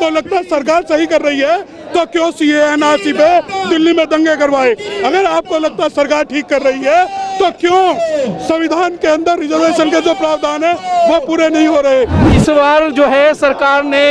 आपको लगता है सरकार सही कर रही है तो क्यों सीए एनआरसी पे दिल्ली में दंगे करवाए? अगर आपको लगता है सरकार ठीक कर रही है तो क्यों संविधान के अंदर रिजर्वेशन के जो प्रावधान है वो पूरे नहीं हो रहे? इस बार जो है सरकार ने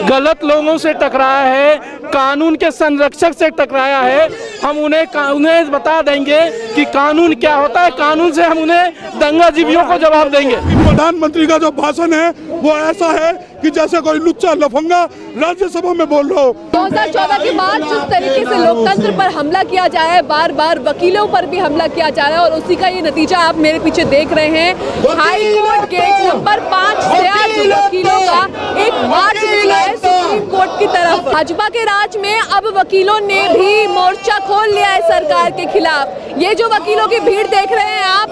गलत लोगों से टकराया है, कानून के संरक्षक से टकराया है। हम उन्हें बता देंगे कि कानून क्या होता है, कानून से हम उन्हें दंगाजीवियों को जवाब देंगे। प्रधानमंत्री का जो भाषण है वो ऐसा है कि जैसे कोई लुच्चा लफंगा राज्यसभा में बोल रहा हो। 2014 के बाद जिस तरीके से लोकतंत्र पर हमला किया जा रहा है, बार बार वकीलों पर भी हमला किया जा रहा है और उसी का ये नतीजा आप मेरे पीछे देख रहे हैं। हाई कोर्ट गेट नंबर 5 से आज वकीलों का एक मार्च निकला है सुप्रीम कोर्ट की तरफ। भाजपा के राज में अब वकीलों ने भी मोर्चा खोल लिया है सरकार के खिलाफ। ये जो वकीलों की भीड़ देख रहे हैं आप,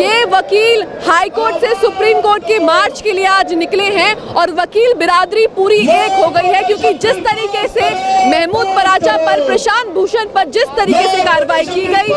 ये वकील हाई कोर्ट से सुप्रीम कोर्ट के मार्च के लिए आज निकले हैं और वकील बिरादरी पूरी एक हो गई है, क्योंकि जिस तरीके से महमूद पराचा पर, प्रशांत भूषण पर जिस तरीके से कार्रवाई की गई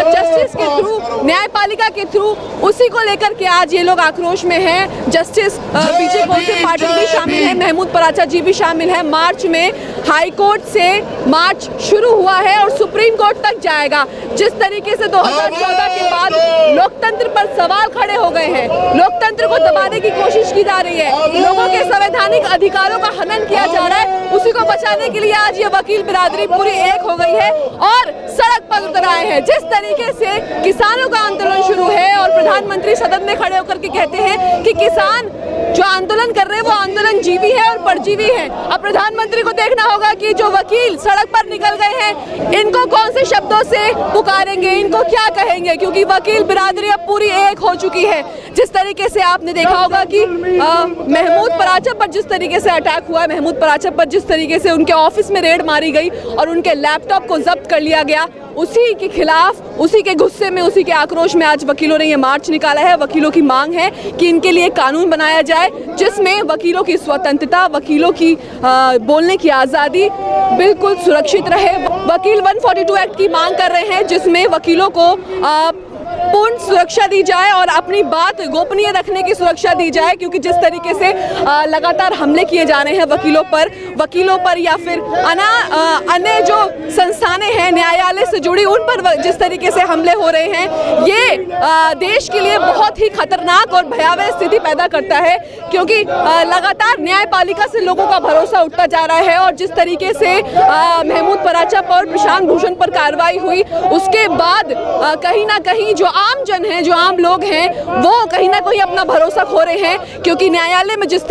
जस्टिस के थ्रू, न्यायपालिका के थ्रू, उसी को लेकर के आज ये लोग आक्रोश में हैं। जस्टिस विजय कौल पाटिल भी शामिल है, महमूद पराचा जी भी शामिल है। मार्च में हाई कोर्ट से मार्च शुरू हुआ है और सुप्रीम कोर्ट तक जाएगा। जिस तरीके से 2014 के बाद लोकतंत्र पर सवाल खड़े हो गए हैं, लोकतंत्र को दबाने की कोशिश की जा रही है, लोगों के संवैधानिक अधिकारों का हनन किया जा रहा है, उसी को बचाने के लिए आज ये वकील बिरादरी पूरी एक हो गई है और सड़क पर उतर आए हैं। जिस तरीके से किसानों का आंदोलन शुरू है और प्रधानमंत्री सदन में खड़े होकर के कहते हैं कि किसान जो आंदोलन कर रहे हैं वो आंदोलन जीवी है और परजीवी है। अब प्रधानमंत्री को देखना होगा कि जो वकील सड़क पर निकल गए हैं, इनको कौन से शब्दों से पुकारेंगे, इनको क्या कहेंगे, क्योंकि वकील बिरादरी अब पूरी एक हो चुकी है। जिस तरीके से आपने देखा होगा कि महमूद पराचा पर जिस तरीके से अटैक हुआ, महमूद पराचा पर जिस तरीके से उनके ऑफिस में रेड मारी गई और उनके लैपटॉप को जब्त कर लिया गया, उसी के खिलाफ, उसी के गुस्से में, उसी के आक्रोश में आज वकीलों ने ये मार्च निकाला है। वकीलों की मांग है कि इनके लिए कानून बनाया जाए जिसमें वकीलों की स्वतंत्रता, वकीलों की बोलने की आज़ादी बिल्कुल सुरक्षित रहे। वकील 142 एक्ट की मांग कर रहे हैं जिसमें वकीलों को पूर्ण सुरक्षा दी जाए और अपनी बात गोपनीय रखने की सुरक्षा दी जाए, क्योंकि जिस तरीके से लगातार हमले किए जा रहे हैं वकीलों पर या फिर अन्य जो संस्थानें हैं न्यायालय से जुड़ी, उन पर जिस तरीके से हमले हो रहे हैं, ये देश के लिए बहुत ही खतरनाक और भयावह स्थिति पैदा करता है, क्योंकि लगातार न्यायपालिका से लोगों का भरोसा उठता जा रहा है। और जिस तरीके से महमूद पराचा पर, प्रशांत भूषण पर कार्रवाई हुई, उसके बाद कहीं ना कहीं जो आम जन है, जो आम लोग हैं, वो कहीं ना कहीं अपना भरोसा खो रहे हैं, क्योंकि न्यायालय में जिस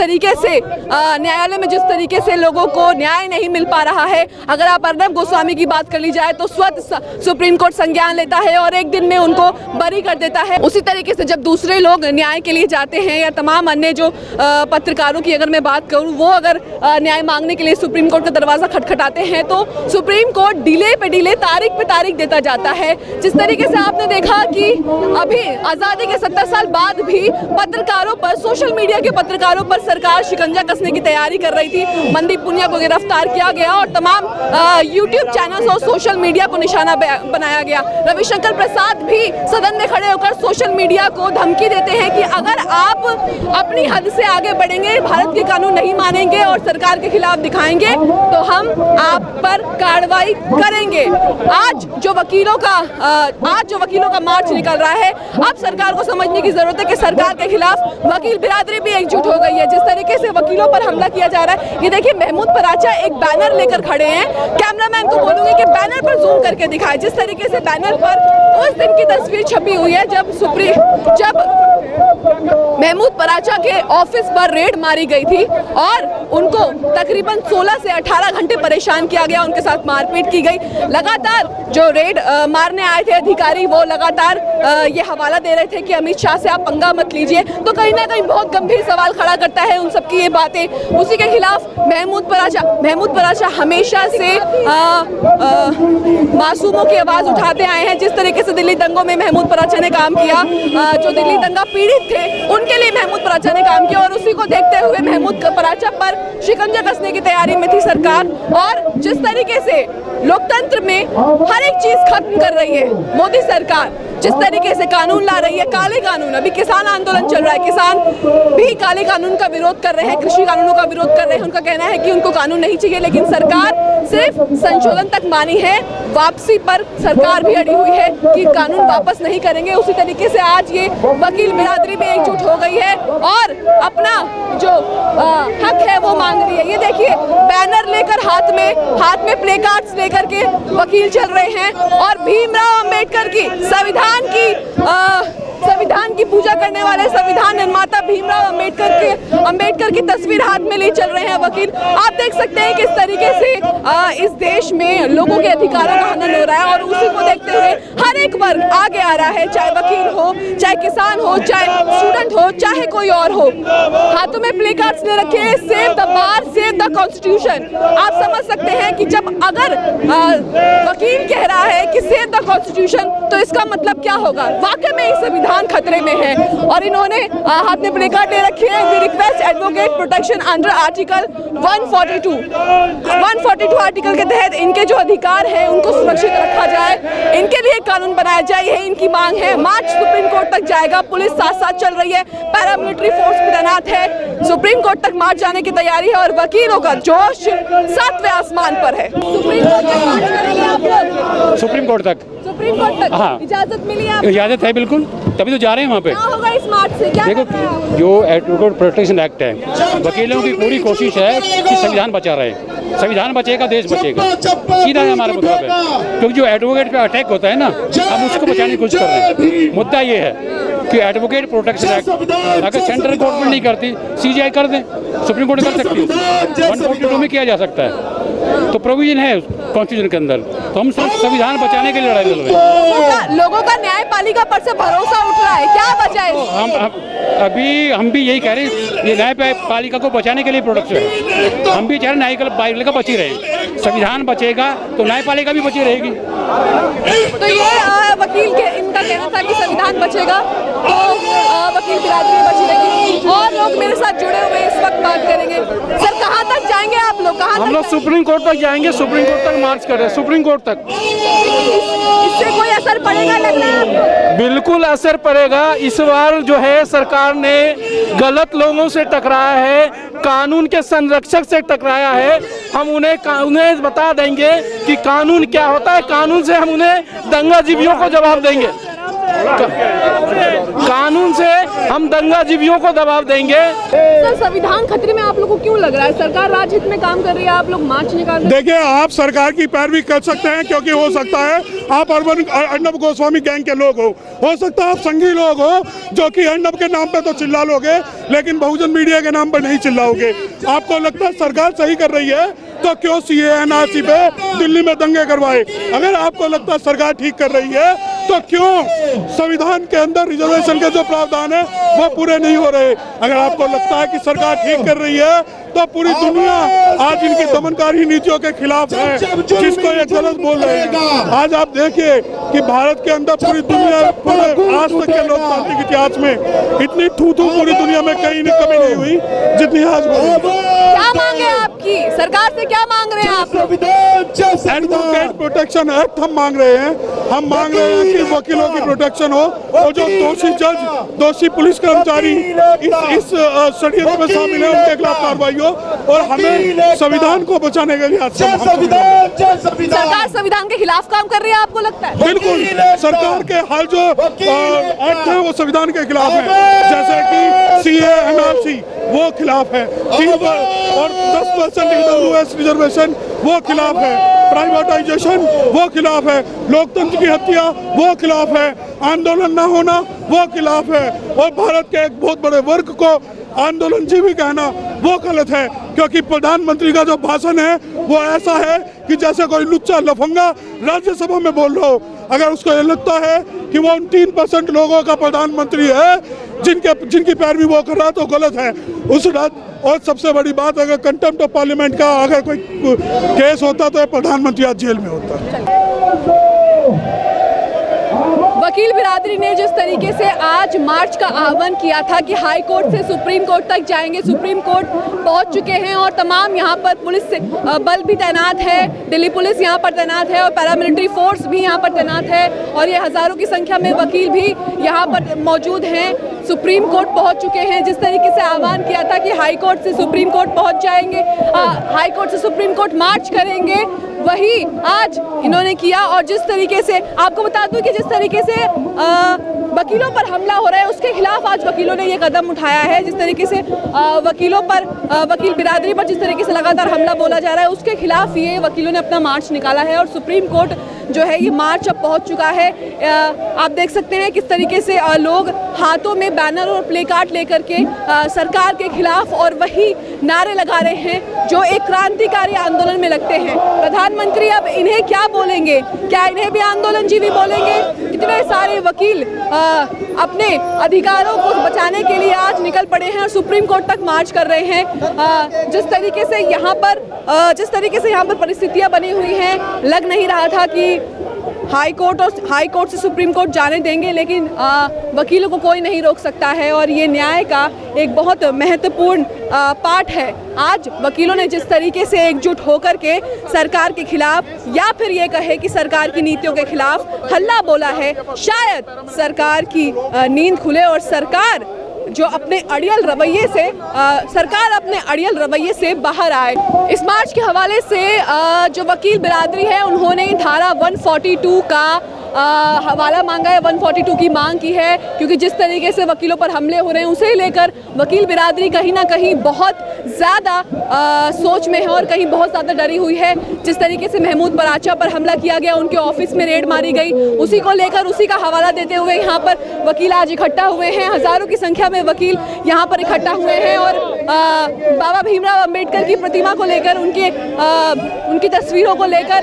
तरीके से लोगों को न्याय नहीं मिल पा रहा है। अगर आप अर्नब गोस्वामी की बात कर ली जाए तो स्वतः सुप्रीम कोर्ट संज्ञान लेता है और एक दिन में उनको बरी कर देता है। उसी तरीके से जब दूसरे लोग न्याय के लिए जाते हैं या तमाम अन्य जो पत्रकारों की अगर मैं बात करूँ, वो अगर न्याय मांगने के लिए सुप्रीम कोर्ट का दरवाजा खटखटाते हैं तो सुप्रीम कोर्ट डिले पे डिले, तारीख पे तारीख देता जाता है। जिस तरीके से आपने देखा कि अभी आजादी के 70 साल बाद भी पत्रकारों पर, सोशल मीडिया के पत्रकारों पर सरकार शिकंजा कसने की तैयारी कर रही थी। मनदीप पुनिया को गिरफ्तार किया गया और तमाम यूट्यूब चैनल्स और सोशल मीडिया को निशाना बनाया गया। रविशंकर प्रसाद भी सदन में खड़े होकर सोशल मीडिया को धमकी देते हैं कि अगर आप अपनी हद से आगे बढ़ेंगे, भारत के कानून नहीं मानेंगे और सरकार के खिलाफ दिखाएंगे तो हम आप पर कार्रवाई करेंगे। आज जो वकीलों का मार्च निकल रहा है, अब सरकार को समझने की जरूरत है कि सरकार के खिलाफ वकील बिरादरी भी एकजुट हो गई है। जिस तरीके से वकीलों पर हमला किया जा रहा है, ये देखिए महमूद पराचा एक बैनर लेकर खड़े हैं। कैमरामैन को बोलूंगी कि बैनर पर जूम करके दिखाए। जिस तरीके से बैनर पर उस दिन की तस्वीर छपी हुई है जब महमूद पराचा के ऑफिस पर रेड मारी गई थी और उनको तकरीबन 16 से 18 घंटे परेशान किया गया, उनके साथ मारपीट की गई। लगातार जो रेड मारने आए थे अधिकारी, वो लगातार ये हवाला दे रहे थे कि अमित शाह से आप पंगा मत लीजिए। तो कहीं ना कहीं बहुत गंभीर सवाल खड़ा करता है उन सबकी ये बातें। उसी के खिलाफ महमूद पराचा हमेशा से मासूमों की आवाज उठाते आए हैं। जिस तरीके से जैसे दिल्ली दंगों में महमूद पराचा ने काम किया, जो दिल्ली दंगा पीड़ित थे उनके लिए महमूद पराचा ने काम किया, और उसी को देखते हुए महमूद पराचा पर शिकंजा कसने की तैयारी में थी सरकार। और जिस तरीके से लोकतंत्र में हर एक चीज खत्म कर रही है मोदी सरकार, जिस तरीके से कानून ला रही है, काले कानून, अभी किसान आंदोलन चल रहा है, किसान भी काले कानून का विरोध कर रहे हैं, कृषि कानूनों का विरोध कर रहे हैं। उनका कहना है कि उनको कानून नहीं चाहिए, लेकिन सरकार सिर्फ संशोधन तक मानी है, वापसी पर सरकार भी अड़ी हुई है कि कानून वापस नहीं करेंगे। उसी तरीके से आज ये वकील बिरादरी भी एकजुट हो गई है और अपना जो हक है वो मांग रही है। ये देखिए, बैनर लेकर हाथ में प्ले कार्ड्स लेकर के वकील चल रहे हैं और भीमराव अंबेडकर की संविधान की पूजा करने वाले संविधान निर्माता भीमराव अंबेडकर की तस्वीर हाथ में ले चल रहे हैं वकील। आप देख सकते हैं किस तरीके से इस देश में लोगों के अधिकारों का हनन हो रहा है, और उसी को देखते हुए हर एक वर्ग आगे आ रहा है, चाहे वकील हो, चाहे किसान हो, चाहे स्टूडेंट हो, चाहे कोई और हो। हाथों में प्ले कार्ड्स ले रखे हैं, save the bar, save the constitution. आप समझ सकते हैं कि जब अगर वकील कह रहा है कि सेव द कॉन्स्टिट्यूशन, तो इसका मतलब क्या होगा? वाकई में संविधान खतरे में है। और इन्होंने हाथ में प्ले कार्ड ले रखे हैं, we request advocate protection under article 142 article के तहत इनके जो अधिकार हैं उनको सुरक्षित रखा जाए, इनके लिए कानून बनाया जाए, यही इनकी मांग है। मार्च सुप्रीम कोर्ट तक जाएगा, पुलिस साथ साथ चल रही है, पैरामिलिट्री फोर्स भी तैनात है, सुप्रीम कोर्ट तक मार्च जाने की तैयारी है और वकीलों का जोश 7वें आसमान पर है। सुप्रीम कोर्ट तक मार्च करेंगे आप लोग? सुप्रीम कोर्ट तक हाँ, इजाजत मिली है? इजाज़त है बिल्कुल, तभी तो जा रहे हैं वहाँ पे। क्या होगा इस मार्च से? क्या देखो, कर रहे हैं? जो एडवोकेट प्रोटेक्शन एक्ट है, वकीलों की पूरी कोशिश है कि संविधान बचा रहे। संविधान बचेगा, देश बचेगा, सीधा है हमारा मतलब है। क्योंकि जो एडवोकेट पे अटैक होता है ना, हम उसको बचाने की कोशिश कर रहे हैं। मुद्दा ये है कि एडवोकेट प्रोटेक्शन एक्ट अगर सेंट्रल गवर्नमेंट नहीं करती, CJI कर दें, सुप्रीम कोर्ट कर सकती है, 142 में किया जा सकता है, तो प्रोविजन है कॉन्स्टिट्यूशन के अंदर। तो हम सिर्फ संविधान बचाने के लिए लड़ाई लड़ रहे हैं। लोगों का न्यायपालिका पर से भरोसा उठ रहा है, क्या वजह है? हम भी यही कह रहे हैं, ये न्यायपालिका को बचाने के लिए प्रोटेक्शन है। हम भी चाह रहे न्यायपालिका बची रहे, संविधान बचेगा तो न्यायपालिका भी बची रहेगी। तो ये वकील के इनका कहना था कि संविधान बचेगा तो वकील बिरादरी बची रहेगी। और लोग मेरे साथ जुड़े हुए इस वक्त बात करेंगे। सर, कहाँ तक जाएंगे आप लोग? हम लोग सुप्रीम कोर्ट तक जाएंगे, सुप्रीम कोर्ट तक मार्च कर रहे हैं, सुप्रीम कोर्ट तक। इससे कोई असर पड़ेगा लग रहा है आपको? बिल्कुल असर पड़ेगा। इस बार जो है सरकार ने गलत लोगों से टकराया है, कानून के संरक्षक से टकराया है। हम उन्हें बता देंगे कि कानून क्या होता है, कानून से हम उन्हें दंगाजीवियों को जवाब देंगे, कानून से हम दंगाजीवियों को दबाव देंगे। सर, संविधान खतरे में आप लोगों को क्यों लग रहा है? सरकार राजहित में काम कर रही है, आप लोग मार्च निकाल रहे हैं। देखिए, आप सरकार की पैरवी कर सकते हैं, क्योंकि हो सकता है आप अर्नब गोस्वामी गैंग के लोग हो सकता है आप संघी लोग हो जो कि अर्नब के नाम पे तो चिल्ला लोगे, लेकिन बहुजन मीडिया के नाम पर नहीं चिल्लाओगे। आपको लगता है सरकार सही कर रही है तो क्यों CAA NRC पे दिल्ली में दंगे करवाए? अगर आपको लगता है सरकार ठीक कर रही है तो क्यों संविधान के अंदर रिजर्वेशन के जो प्रावधान है वो पूरे नहीं हो रहे? अगर आपको लगता है कि सरकार ठीक कर रही है तो पूरी दुनिया आज इनकी दमनकारी नीतियों के खिलाफ है, जिसको ये गलत बोल रहे हैं। आज आप देखिए कि भारत के अंदर पूरी दुनिया, पूरे आज तक के लोकतांत्रिक इतिहास में इतनी थू-थू पूरी दुनिया में कहीं कभी नहीं हुई जितनी आज हुई। क्या मांगे आपकी सरकार से? क्या मांग रहे हैं आप लोग? एडवोकेट प्रोटेक्शन एक्ट हम मांग रहे हैं। हम मांग रहे हैं कि वकीलों की प्रोटेक्शन हो और जो दोषी जज, दोषी पुलिस कर्मचारी इस षड्यंत्र में शामिल है उनके खिलाफ कार्रवाई हो, और हमें संविधान को बचाने के लिए सरकार संविधान के खिलाफ काम कर रही है, आपको लगता है? बिल्कुल, सरकार के हाल जो एक्ट है वो संविधान के खिलाफ है, जैसे कि CAA NRC वो खिलाफ है, 3 और 10% EWS रिजर्वेशन वो खिलाफ है, प्राइवेटाइजेशन वो खिलाफ है, लोकतंत्र की हत्या वो खिलाफ है, आंदोलन ना होना वो खिलाफ है, और भारत के एक बहुत बड़े वर्ग को आंदोलन जीवी कहना वो गलत है। क्योंकि प्रधानमंत्री का जो भाषण है वो ऐसा है कि जैसे कोई लुच्चा लफंगा राज्यसभा में बोल रहा हो। अगर उसको ये लगता है कि वो उन 3% लोगों का प्रधानमंत्री है जिनकी पैरवी वो कर रहा है तो गलत है। और सबसे बड़ी बात, अगर कंटेम्प्ट ऑफ पार्लियामेंट का अगर कोई केस होता तो प्रधानमंत्री आज जेल में होता। वकील बिरादरी ने जिस तरीके से आज मार्च का आह्वान किया था कि हाई कोर्ट से सुप्रीम कोर्ट तक जाएंगे, सुप्रीम कोर्ट पहुंच चुके हैं और तमाम यहां पर पुलिस से बल भी तैनात है, दिल्ली पुलिस यहां पर तैनात है और पैरामिलिट्री फोर्स भी यहां पर तैनात है और ये हज़ारों की संख्या में वकील भी यहां पर मौजूद हैं। सुप्रीम कोर्ट पहुंच चुके हैं। जिस तरीके से आह्वान किया था कि हाई कोर्ट से सुप्रीम कोर्ट पहुंच जाएंगे, हाई कोर्ट से सुप्रीम कोर्ट मार्च करेंगे, वही आज इन्होंने किया। और जिस तरीके से आपको बता दूं कि जिस तरीके से वकीलों पर हमला हो रहा है उसके खिलाफ आज वकीलों ने ये कदम उठाया है। जिस तरीके से वकीलों पर, वकील बिरादरी पर जिस तरीके से लगातार हमला बोला जा रहा है उसके खिलाफ ये वकीलों ने अपना मार्च निकाला है और सुप्रीम कोर्ट जो है ये मार्च अब पहुंच चुका है। आप देख सकते हैं किस तरीके से लोग हाथों में बैनर और प्ले कार्ड लेकर के सरकार के खिलाफ और वही नारे लगा रहे हैं जो एक क्रांतिकारी आंदोलन में लगते हैं। प्रधानमंत्री अब इन्हें क्या बोलेंगे? क्या इन्हें भी आंदोलनजीवी बोलेंगे? कितने सारे वकील अपने अधिकारों को बचाने के लिए आज निकल पड़े हैं और सुप्रीम कोर्ट तक मार्च कर रहे हैं। जिस तरीके से यहाँ पर परिस्थितियाँ बनी हुई हैं, लग नहीं रहा था कि हाई कोर्ट से सुप्रीम कोर्ट जाने देंगे, लेकिन वकीलों को कोई नहीं रोक सकता है और ये न्याय का एक बहुत महत्वपूर्ण पार्ट है। आज वकीलों ने जिस तरीके से एकजुट होकर के सरकार के खिलाफ या फिर ये कहे कि सरकार की नीतियों के खिलाफ हल्ला बोला है, शायद सरकार की नींद खुले और सरकार जो अपने अड़ियल रवैये से बाहर आए। इस मार्च के हवाले से जो वकील बिरादरी है उन्होंने धारा 142 का हवाला मांगा है, 142 की मांग की है, क्योंकि जिस तरीके से वकीलों पर हमले हो रहे हैं उसे लेकर वकील बिरादरी कहीं ना कहीं बहुत ज़्यादा सोच में है और कहीं बहुत ज़्यादा डरी हुई है। जिस तरीके से महमूद पराचा पर हमला किया गया, उनके ऑफिस में रेड मारी गई, उसी को लेकर उसी का हवाला देते हुए यहाँ पर वकील आज इकट्ठा हुए हैं। हज़ारों की संख्या में वकील यहाँ पर इकट्ठा हुए हैं और बाबा भीमराव अंबेडकर की प्रतिमा को लेकर, उनकी तस्वीरों को लेकर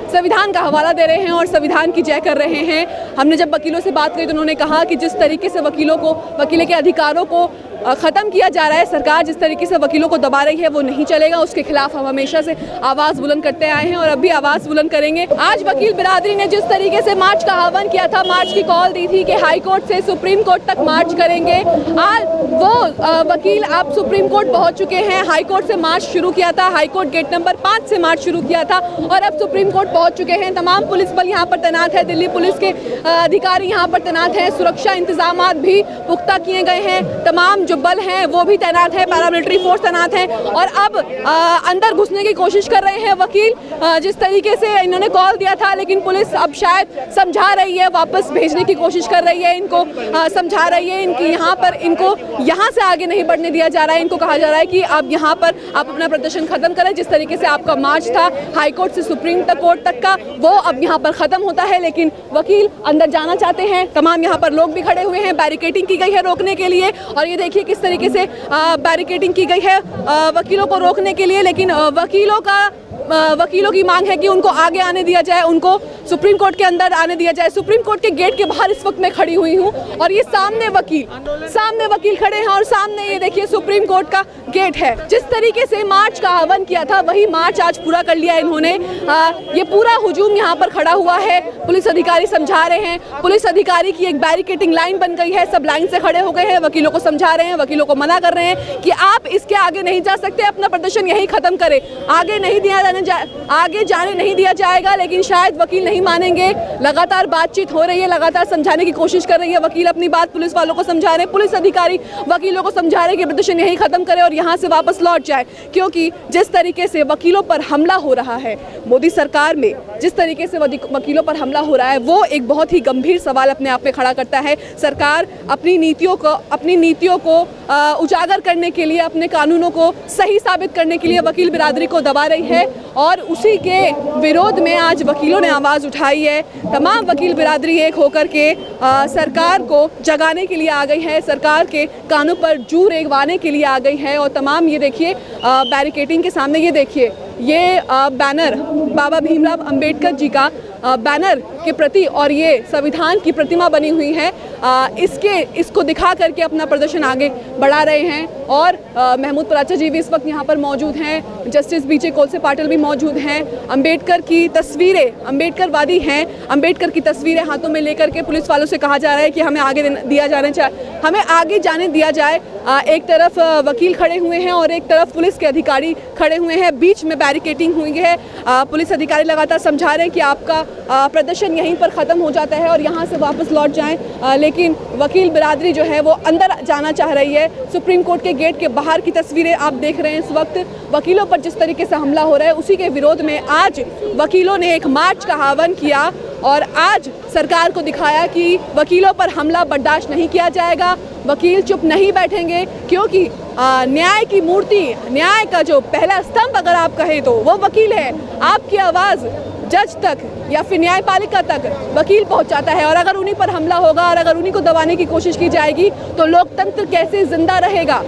संविधान का हवाला दे रहे हैं और संविधान की जय कर रहे हैं। हमने जब वकीलों से बात की तो उन्होंने कहा कि जिस तरीके से वकीलों के अधिकारों को ख़त्म किया जा रहा है, सरकार जिस तरीके से वकीलों को दबा रही है वो नहीं चलेगा। उसके खिलाफ हम हमेशा से आवाज़ बुलंद करते आए हैं और अब भी आवाज़ बुलंद करेंगे। आज वकील बिरादरी ने जिस तरीके से मार्च का आह्वान किया था, मार्च की कॉल दी थी कि हाई कोर्ट से सुप्रीम कोर्ट तक मार्च करेंगे, आज वो वकील आप सुप्रीम कोर्ट पहुँच चुके हैं। हाई कोर्ट से मार्च शुरू किया था, हाई कोर्ट गेट नंबर 5 से मार्च शुरू किया था और अब सुप्रीम कोर्ट पहुँच चुके हैं। तमाम पुलिस बल यहाँ पर तैनात है, दिल्ली पुलिस के अधिकारी यहाँ पर तैनात हैं, सुरक्षा इंतजाम भी पुख्ता किए गए हैं, तमाम जो बल हैं वो भी तैनात है, पैरामिलिट्री फोर्स तैनात है और अब अंदर घुसने की कोशिश कर रहे हैं वकील। जिस तरीके से इन्होंने कॉल दिया था, लेकिन पुलिस अब शायद समझा रही है, वापस भेजने की कोशिश कर रही है, इनको समझा रही है इनकी इनको यहाँ से आगे नहीं बढ़ने दिया जा रहा है। इनको कहा जा रहा है कि अब यहाँ पर आप अपना प्रदर्शन खत्म करें। जिस तरीके से आपका मार्च था हाई कोर्ट से सुप्रीम कोर्ट तक का, वो अब यहाँ पर खत्म होता है, लेकिन वकील अंदर जाना चाहते हैं। तमाम यहाँ पर लोग भी खड़े हुए हैं, बैरिकेडिंग की गई है रोकने के लिए और ये देखिए किस तरीके से बैरिकेडिंग की गई है वकीलों को रोकने के लिए, लेकिन वकीलों की मांग है कि उनको आगे आने दिया जाए, उनको सुप्रीम कोर्ट के अंदर आने दिया जाए। सुप्रीम कोर्ट के गेट के बाहर इस वक्त मैं खड़ी हुई हूँ और ये सामने वकील खड़े हैं और सामने ये देखिए सुप्रीम कोर्ट का गेट है। जिस तरीके से मार्च का आह्वान किया था वही मार्च आज पूरा कर लिया इन्होंने। ये पूरा हुजूम यहाँ पर खड़ा हुआ है, पुलिस अधिकारी समझा रहे हैं, पुलिस अधिकारी की एक बैरिकेडिंग लाइन बन गई है, सब लाइन से खड़े हो गए हैं, वकीलों को समझा रहे हैं, वकीलों को मना कर रहे हैं कि आप इसके आगे नहीं जा सकते, अपना प्रदर्शन यही खत्म करें, आगे जाने नहीं दिया जाएगा। लेकिन शायद वकील नहीं मानेंगे। लगातार बातचीत हो रही है, लगातार समझाने की कोशिश कर रही है, वकील अपनी बात पुलिस वालों को समझा रहे हैं, पुलिस अधिकारी वकीलों को समझा रहे हैं कि प्रदर्शन यही खत्म करें और यहाँ से वापस लौट जाए, क्योंकि जिस तरीके से वकीलों पर हमला हो रहा है, मोदी सरकार में जिस तरीके से वकीलों पर हमला हो रहा है वो एक बहुत ही गंभीर सवाल अपने आप में खड़ा करता है। सरकार अपनी नीतियों को उजागर करने के लिए, अपने कानूनों को सही साबित करने के लिए वकील बिरादरी को दबा रही है और उसी के विरोध में आज वकीलों ने आवाज़ उठाई है। तमाम वकील बिरादरी एक होकर के सरकार को जगाने के लिए आ गई है, सरकार के कानों पर जू रेगवाने के लिए आ गई है और तमाम ये देखिए बैरिकेडिंग के सामने ये देखिए ये बैनर बाबा भीमराव अंबेडकर जी का बैनर के प्रति और ये संविधान की प्रतिमा बनी हुई है, इसको दिखा करके अपना प्रदर्शन आगे बढ़ा रहे हैं। और महमूद पराचा जी भी इस वक्त यहाँ पर मौजूद हैं, जस्टिस बीजे कोलसे पाटिल भी मौजूद हैं। अंबेडकर की तस्वीरें, अंबेडकरवादी हैं, अंबेडकर की तस्वीरें हाथों में लेकर के पुलिस वालों से कहा जा रहा है कि हमें आगे जाने दिया जाए। एक तरफ वकील खड़े हुए हैं और एक तरफ पुलिस के अधिकारी खड़े हुए हैं, बीच में बैरिकेडिंग हुई है। पुलिस अधिकारी लगातार समझा रहे हैं कि आपका प्रदर्शन यहीं पर ख़त्म हो जाता है और यहाँ से वापस लौट जाएं, लेकिन वकील बिरादरी जो है वो अंदर जाना चाह रही है। सुप्रीम कोर्ट के गेट के बाहर की तस्वीरें आप देख रहे हैं इस वक्त। वकीलों पर जिस तरीके से हमला हो रहा है उसी के विरोध में आज वकीलों ने एक मार्च का आह्वान किया और आज सरकार को दिखाया कि वकीलों पर हमला बर्दाश्त नहीं किया जाएगा। वकील चुप नहीं बैठेंगे, क्योंकि न्याय की मूर्ति, न्याय का जो पहला स्तंभ अगर आप कहें तो वो वकील है। आपकी आवाज़ जज तक या फिर न्यायपालिका तक वकील पहुंचाता है, और अगर उन्हीं पर हमला होगा और अगर उन्हीं को दबाने की कोशिश की जाएगी तो लोकतंत्र कैसे जिंदा रहेगा।